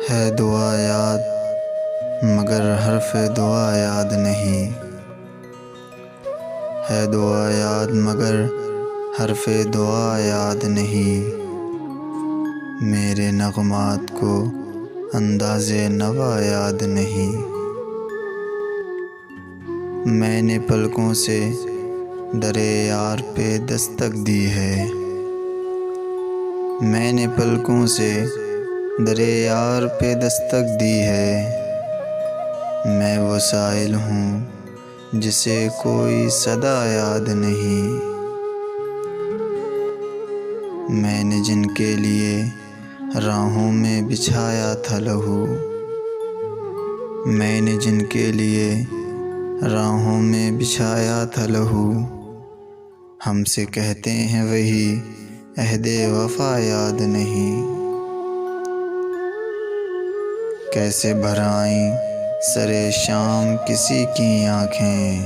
है दुआ याद मगर हर्फ दुआ याद नहीं। है दुआ याद मगर हर्फ दुआ याद नहीं। मेरे नग़मात को अंदाज़े नवा याद नहीं। मैंने पलकों से दरे यार पे दस्तक दी है। मैंने पलकों से दरे यार पे दस्तक दी है। मैं वो साइल हूँ जिसे कोई सदा याद नहीं। मैंने जिनके लिए राहों में बिछाया था लहू। मैंने जिनके लिए राहों में बिछाया था लहू। हमसे कहते हैं वही अहदे वफ़ा याद नहीं। कैसे भर आईं सरे शाम किसी की आँखें।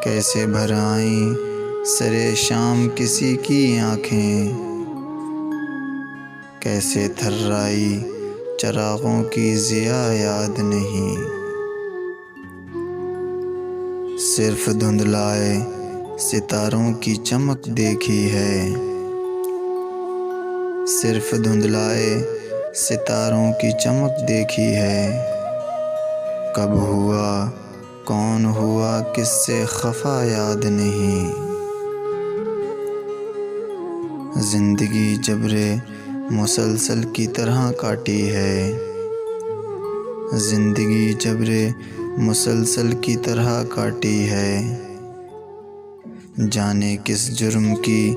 कैसे भर आईं सरे शाम किसी की आँखें। कैसे थर्राई चरागों की ज़िया याद नहीं। सिर्फ धुंधलाए सितारों की चमक देखी है। सिर्फ धुंधलाए सितारों की चमक देखी है। कब हुआ कौन हुआ किससे खफा याद नहीं। ज़िंदगी जबरे मुसलसल की तरह काटी है। ज़िंदगी जबरे मुसलसल की तरह काटी है। जाने किस जुर्म की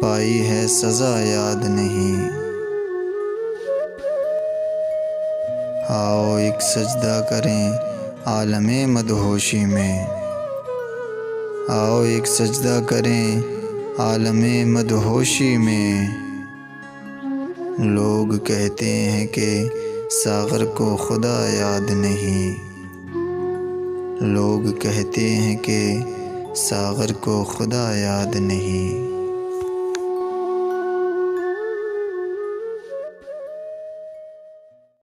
पाई है सज़ा याद नहीं। आओ एक सजदा करें आलमे मदहोशी में। आओ एक सजदा करें आलमे मदहोशी में। लोग कहते हैं कि सागर को खुदा याद नहीं। लोग कहते हैं कि सागर को खुदा याद नहीं।